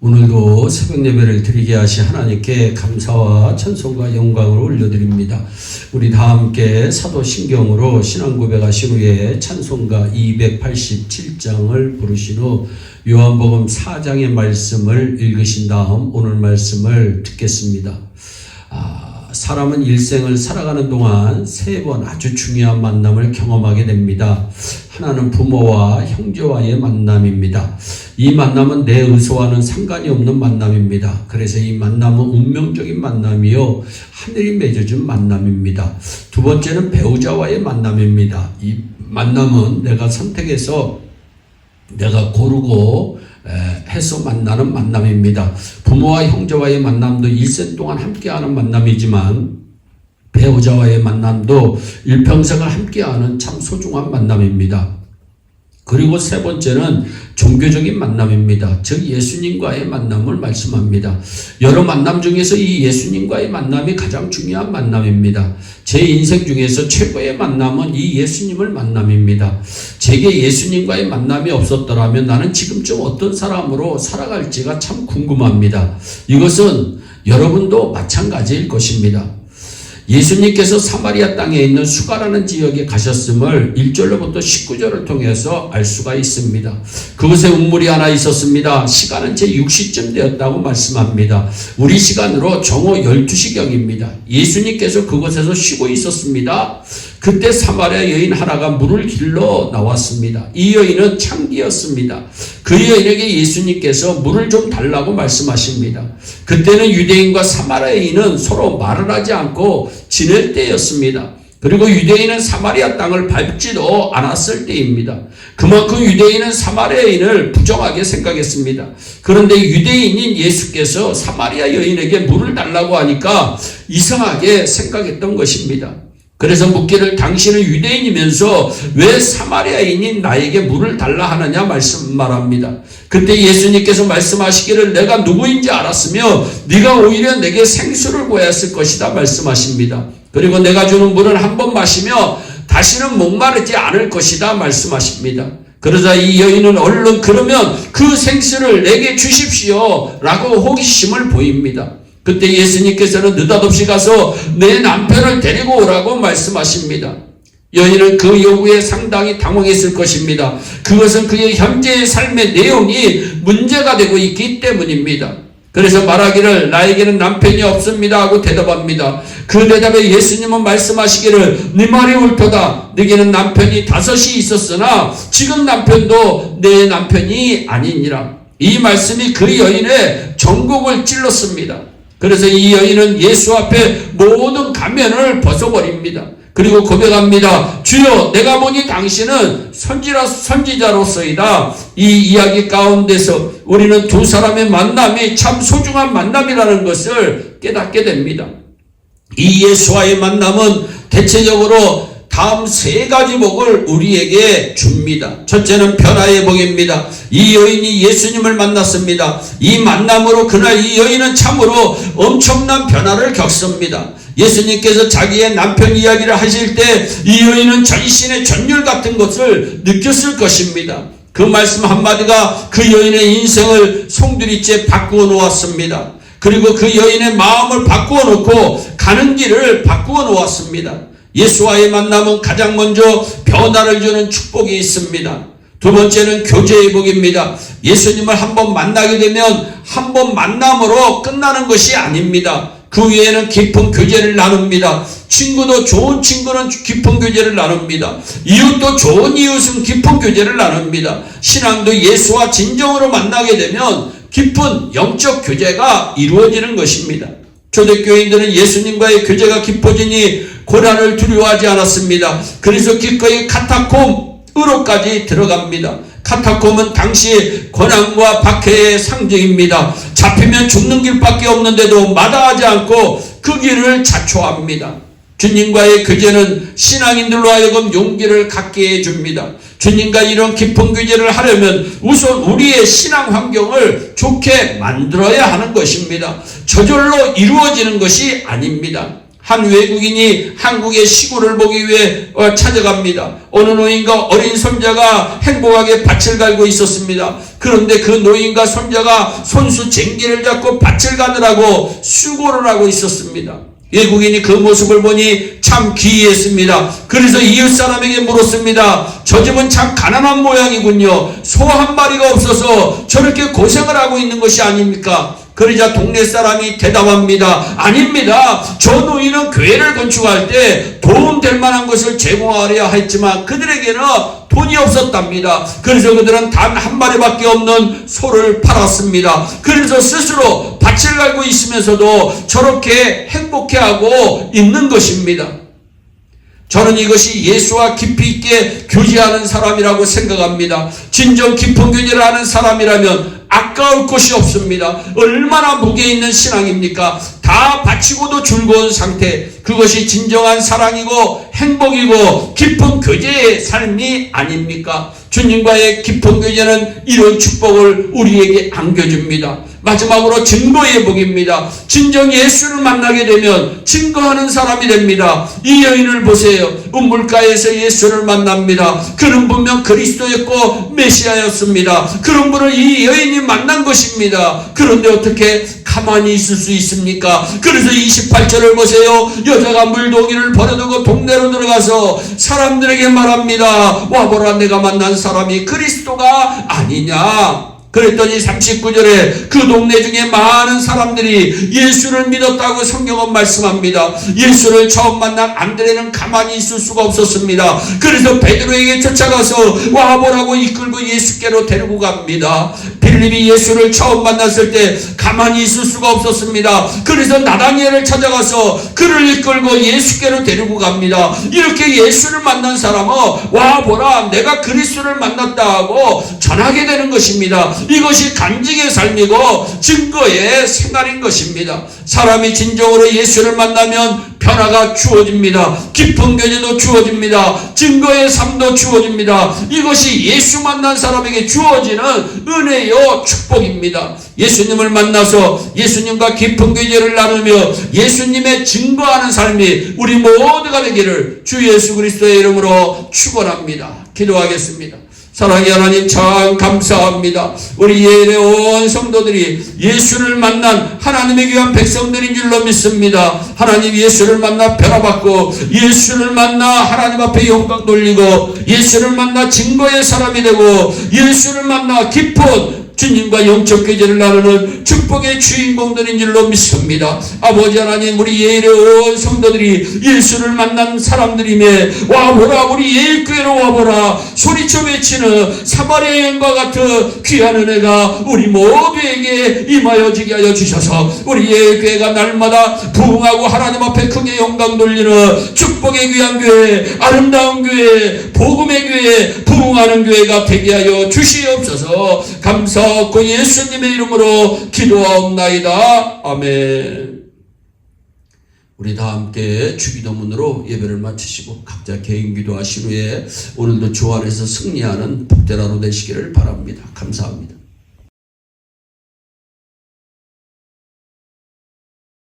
오늘도 새벽 예배를 드리게 하신 하나님께 감사와 찬송과 영광을 올려드립니다. 우리 다 함께 사도신경으로 신앙 고백하신 후에 찬송가 287장을 부르신 후 요한복음 4장의 말씀을 읽으신 다음 오늘 말씀을 듣겠습니다. 사람은 일생을 살아가는 동안 세 번 아주 중요한 만남을 경험하게 됩니다. 하나는 부모와 형제와의 만남입니다. 이 만남은 내 의소와는 상관이 없는 만남입니다. 그래서 이 만남은 운명적인 만남이요, 하늘이 맺어준 만남입니다. 두 번째는 배우자와의 만남입니다. 이 만남은 내가 선택해서 내가 고르고 해서 만나는 만남입니다. 부모와 형제와의 만남도 일생 동안 함께하는 만남이지만 배우자와의 만남도 일평생을 함께하는 참 소중한 만남입니다. 그리고 세 번째는 종교적인 만남입니다. 즉 예수님과의 만남을 말씀합니다. 여러 만남 중에서 이 예수님과의 만남이 가장 중요한 만남입니다. 제 인생 중에서 최고의 만남은 이 예수님을 만남입니다. 제게 예수님과의 만남이 없었더라면 나는 지금쯤 어떤 사람으로 살아갈지가 참 궁금합니다. 이것은 여러분도 마찬가지일 것입니다. 예수님께서 사마리아 땅에 있는 수가라는 지역에 가셨음을 1절로부터 19절을 통해서 알 수가 있습니다. 그곳에 운물이 하나 있었습니다. 시간은 제 6시쯤 되었다고 말씀합니다. 우리 시간으로 정오 12시경입니다. 예수님께서 그곳에서 쉬고 있었습니다. 그때 사마리아 여인 하나가 물을 길러 나왔습니다. 이 여인은 창기였습니다. 그 여인에게 예수님께서 물을 좀 달라고 말씀하십니다. 그때는 유대인과 사마리아인은 서로 말을 하지 않고 지낼 때였습니다. 그리고 유대인은 사마리아 땅을 밟지도 않았을 때입니다. 그만큼 유대인은 사마리아인을 부정하게 생각했습니다. 그런데 유대인인 예수께서 사마리아 여인에게 물을 달라고 하니까 이상하게 생각했던 것입니다. 그래서 묻기를 당신은 유대인이면서 왜 사마리아인인 나에게 물을 달라 하느냐 말합니다. 그때 예수님께서 말씀하시기를 내가 누구인지 알았으며 네가 오히려 내게 생수를 구했을 것이다 말씀하십니다. 그리고 내가 주는 물은 한 번 마시며 다시는 목마르지 않을 것이다 말씀하십니다. 그러자 이 여인은 얼른 그러면 그 생수를 내게 주십시오 라고 호기심을 보입니다. 그때 예수님께서는 느닷없이 가서 내 남편을 데리고 오라고 말씀하십니다. 여인은 그 요구에 상당히 당황했을 것입니다. 그것은 그의 현재의 삶의 내용이 문제가 되고 있기 때문입니다. 그래서 말하기를 나에게는 남편이 없습니다 하고 대답합니다. 그 대답에 예수님은 말씀하시기를 네 말이 옳도다. 네게는 남편이 5이 있었으나 지금 남편도 내 남편이 아니니라. 이 말씀이 그 여인의 전곡을 찔렀습니다. 그래서 이 여인은 예수 앞에 모든 가면을 벗어버립니다. 그리고 고백합니다. 주여, 내가 보니 당신은 선지자로서이다. 이 이야기 가운데서 우리는 두 사람의 만남이 참 소중한 만남이라는 것을 깨닫게 됩니다. 이 예수와의 만남은 대체적으로 다음 3가지 복을 우리에게 줍니다. 첫째는 변화의 복입니다. 이 여인이 예수님을 만났습니다. 이 만남으로 그날 이 여인은 참으로 엄청난 변화를 겪습니다. 예수님께서 자기의 남편 이야기를 하실 때 이 여인은 전신의 전율 같은 것을 느꼈을 것입니다. 그 말씀 한마디가 그 여인의 인생을 송두리째 바꾸어 놓았습니다. 그리고 그 여인의 마음을 바꾸어 놓고 가는 길을 바꾸어 놓았습니다. 예수와의 만남은 가장 먼저 변화를 주는 축복이 있습니다. 두 번째는 교제의 복입니다. 예수님을 한번 만나게 되면 한번 만남으로 끝나는 것이 아닙니다. 그 위에는 깊은 교제를 나눕니다. 친구도 좋은 친구는 깊은 교제를 나눕니다. 이웃도 좋은 이웃은 깊은 교제를 나눕니다. 신앙도 예수와 진정으로 만나게 되면 깊은 영적 교제가 이루어지는 것입니다. 초대교인들은 예수님과의 교제가 깊어지니 고난을 두려워하지 않았습니다. 그래서 기꺼이 카타콤으로까지 들어갑니다. 카타콤은 당시 고난과 박해의 상징입니다. 잡히면 죽는 길밖에 없는데도 마다하지 않고 그 길을 자초합니다. 주님과의 교제는 신앙인들로 하여금 용기를 갖게 해줍니다. 주님과 이런 깊은 교제를 하려면 우선 우리의 신앙 환경을 좋게 만들어야 하는 것입니다. 저절로 이루어지는 것이 아닙니다. 한 외국인이 한국의 시골을 보기 위해 찾아갑니다. 어느 노인과 어린 손자가 행복하게 밭을 갈고 있었습니다. 그런데 그 노인과 손자가 손수 쟁기를 잡고 밭을 가느라고 수고를 하고 있었습니다. 외국인이 그 모습을 보니 참 기이했습니다. 그래서 이웃 사람에게 물었습니다. 저 집은 참 가난한 모양이군요. 소 한 마리가 없어서 저렇게 고생을 하고 있는 것이 아닙니까? 그러자 동네 사람이 대답합니다. 아닙니다. 저 노인은 교회를 건축할 때 도움될 만한 것을 제공하려 했지만 그들에게는 돈이 없었답니다. 그래서 그들은 단 한 마리밖에 없는 소를 팔았습니다. 그래서 스스로 밭을 갈고 있으면서도 저렇게 행복해하고 있는 것입니다. 저는 이것이 예수와 깊이 있게 교제하는 사람이라고 생각합니다. 진정 깊은 교제를 하는 사람이라면 아까울 것이 없습니다. 얼마나 무게 있는 신앙입니까? 다 바치고도 즐거운 상태, 그것이 진정한 사랑이고 행복이고 깊은 교제의 삶이 아닙니까? 주님과의 깊은 교제는 이런 축복을 우리에게 안겨줍니다. 마지막으로 증거의 복입니다. 진정 예수를 만나게 되면 증거하는 사람이 됩니다. 이 여인을 보세요. 우물가에서 예수를 만납니다. 그는 분명 그리스도였고 메시아였습니다. 그런 분을 이 여인이 만난 것입니다. 그런데 어떻게 가만히 있을 수 있습니까? 그래서 28절을 보세요. 여자가 물동이를 버려두고 동네로 들어가서 사람들에게 말합니다. 와보라, 내가 만난 사람이 그리스도가 아니냐. 그랬더니 39절에 그 동네 중에 많은 사람들이 예수를 믿었다고 성경은 말씀합니다. 예수를 처음 만난 안드레는 가만히 있을 수가 없었습니다. 그래서 베드로에게 쫓아가서 와보라고 이끌고 예수께로 데리고 갑니다. 빌립이 예수를 처음 만났을 때 가만히 있을 수가 없었습니다. 그래서 나다니엘을 찾아가서 그를 이끌고 예수께로 데리고 갑니다. 이렇게 예수를 만난 사람은 와보라, 내가 그리스도를 만났다 하고 전하게 되는 것입니다. 이것이 간증의 삶이고 증거의 생활인 것입니다. 사람이 진정으로 예수를 만나면 변화가 주어집니다. 깊은 교제도 주어집니다. 증거의 삶도 주어집니다. 이것이 예수 만난 사람에게 주어지는 은혜요 축복입니다. 예수님을 만나서 예수님과 깊은 교제를 나누며 예수님의 증거하는 삶이 우리 모두가 되기를 주 예수 그리스도의 이름으로 축원합니다. 기도하겠습니다. 사랑의 하나님, 참 감사합니다. 우리 예일의 온 성도들이 예수를 만난 하나님의 귀한 백성들인 줄로 믿습니다. 하나님, 예수를 만나 변화받고 예수를 만나 하나님 앞에 영광 돌리고 예수를 만나 증거의 사람이 되고 예수를 만나 깊은 주님과 영적 교제를 나누는 축복의 주인공들인 줄로 믿습니다. 아버지 하나님, 우리 예일의 온 성도들이 예수를 만난 사람들이며 와보라, 우리 예일교회로 와보라 소리쳐 외치는 사마리아 여인과 같은 귀한 은혜가 우리 모두에게 임하여지게 하여 주셔서 우리 예일교회가 날마다 부흥하고 하나님 앞에 크게 영광 돌리는 축복의 귀한 교회, 아름다운 교회, 복음의 교회, 부흥하는 교회가 되게 하여 주시옵소서. 감사하고 예수님의 이름으로 기도하옵나이다. 아멘. 우리 다 함께 주기도문으로 예배를 마치시고 각자 개인 기도하신 후에 오늘도 주 안에서 승리하는 복된 하루 되시기를 바랍니다. 감사합니다.